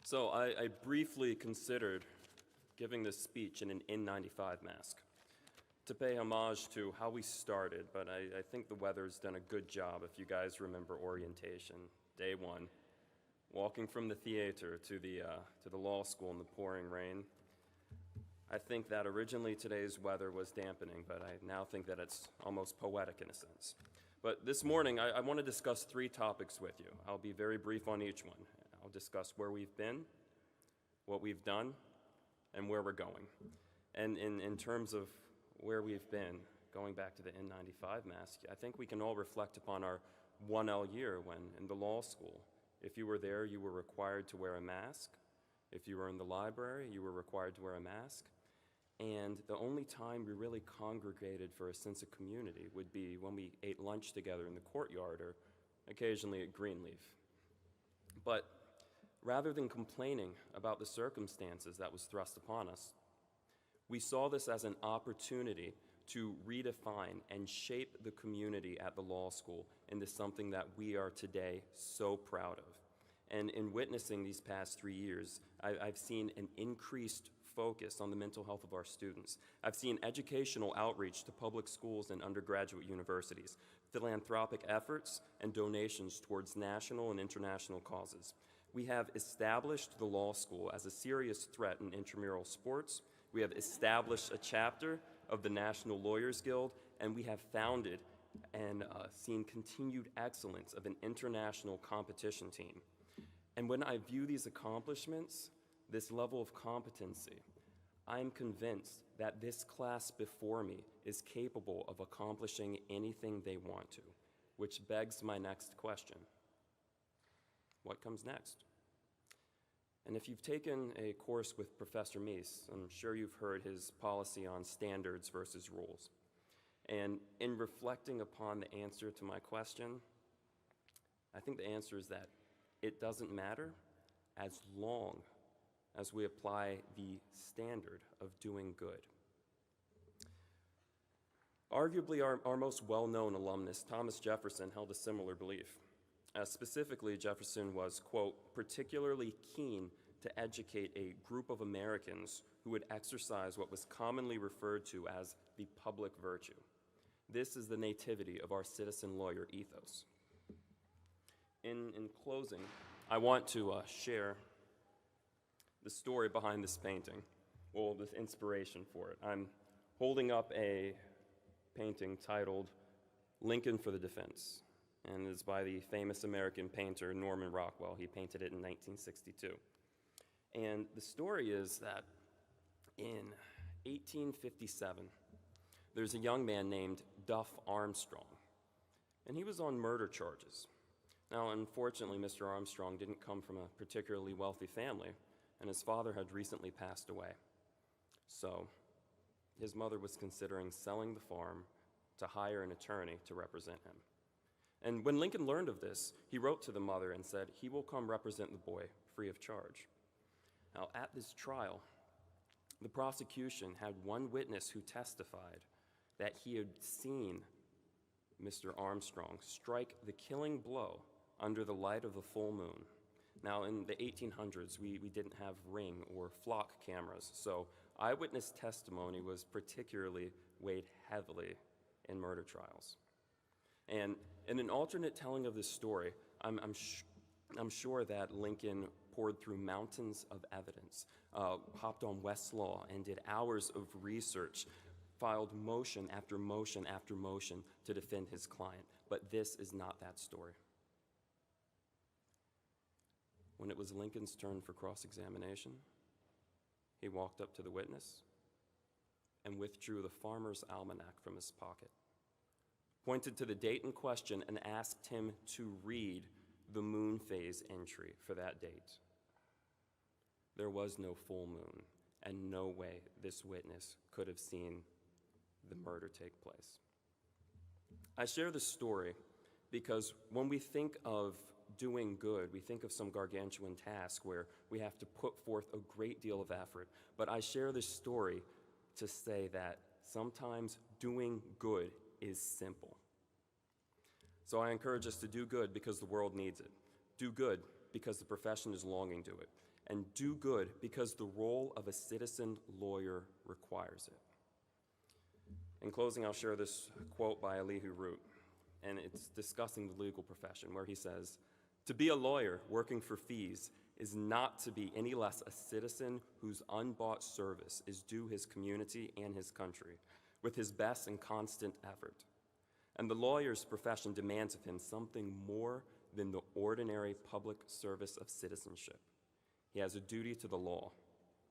So I briefly considered giving this speech in an N95 mask to pay homage to how we started, but I think the weather's done a good job. If you guys remember orientation, day one, walking from the theater to the law school in the pouring rain. I think that originally today's weather was dampening, but I now think that it's almost poetic in a sense. But this morning, I want to discuss three topics with you. I'll be very brief on each one. I'll discuss where we've been, what we've done, and where we're going. And in terms of where we've been, going back to the N95 mask, I think we can all reflect upon our 1L year when in the law school. If you were there, you were required to wear a mask. If you were in the library, you were required to wear a mask. And the only time we really congregated for a sense of community would be when we ate lunch together in the courtyard or occasionally at Greenleaf. But rather than complaining about the circumstances that was thrust upon us, we saw this as an opportunity to redefine and shape the community at the law school into something that we are today so proud of. And in witnessing these past 3 years, I've seen an increased focus on the mental health of our students. I've seen educational outreach to public schools and undergraduate universities, philanthropic efforts, and donations towards national and international causes. We have established the law school as a serious threat in intramural sports. We have established a chapter of the National Lawyers Guild, and we have founded and seen continued excellence of an international competition team. And when I view these accomplishments, this level of competency, I'm convinced that this class before me is capable of accomplishing anything they want to, which begs my next question. What comes next? And if you've taken a course with Professor Meese, I'm sure you've heard his policy on standards versus rules. And in reflecting upon the answer to my question, I think the answer is that it doesn't matter as long as we apply the standard of doing good. Arguably, our most well-known alumnus, Thomas Jefferson, held a similar belief. Specifically, Jefferson was, quote, particularly keen to educate a group of Americans who would exercise what was commonly referred to as the public virtue. This is the nativity of our citizen lawyer ethos. In closing, I want to share the story behind this painting, well, the inspiration for it. I'm holding up a painting titled Lincoln for the Defense, and it's by the famous American painter Norman Rockwell. He painted it in 1962. And the story is that in 1857, there's a young man named Duff Armstrong, and he was on murder charges. Now, unfortunately, Mr. Armstrong didn't come from a particularly wealthy family, and his father had recently passed away. So his mother was considering selling the farm to hire an attorney to represent him. And when Lincoln learned of this, he wrote to the mother and said he will come represent the boy free of charge. Now, at this trial, the prosecution had one witness who testified that he had seen Mr. Armstrong strike the killing blow under the light of the full moon. Now, in the 1800s, we didn't have Ring or flock cameras, so eyewitness testimony was particularly weighed heavily in murder trials. And in an alternate telling of this story, I'm sure that Lincoln poured through mountains of evidence, hopped on Westlaw, and did hours of research, filed motion after motion after motion to defend his client. But this is not that story. When it was Lincoln's turn for cross-examination, he walked up to the witness and withdrew the farmer's almanac from his pocket, pointed to the date in question, and asked him to read the moon phase entry for that date. There was no full moon, and no way this witness could have seen the murder take place. I share this story because when we think of doing good, we think of some gargantuan task where we have to put forth a great deal of effort. But I share this story to say that sometimes doing good is simple. So I encourage us to do good because the world needs it. Do good because the profession is longing to it. and do good because the role of a citizen lawyer requires it. In closing, I'll share this quote by Elihu Root, and it's discussing the legal profession, where he says, "To be a lawyer working for fees is not to be any less a citizen whose unbought service is due his community and his country, with his best and constant effort. And the lawyer's profession demands of him something more than the ordinary public service of citizenship. He has a duty to the law,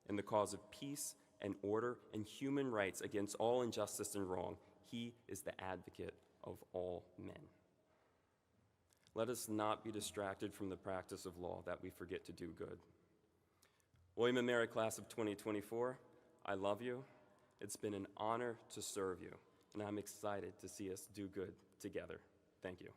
in the cause of peace and order and human rights against all injustice and wrong. He is the advocate of all men." Let us not be distracted from the practice of law that we forget to do good. William & Mary class of 2024, I love you. It's been an honor to serve you, and I'm excited to see us do good together. Thank you.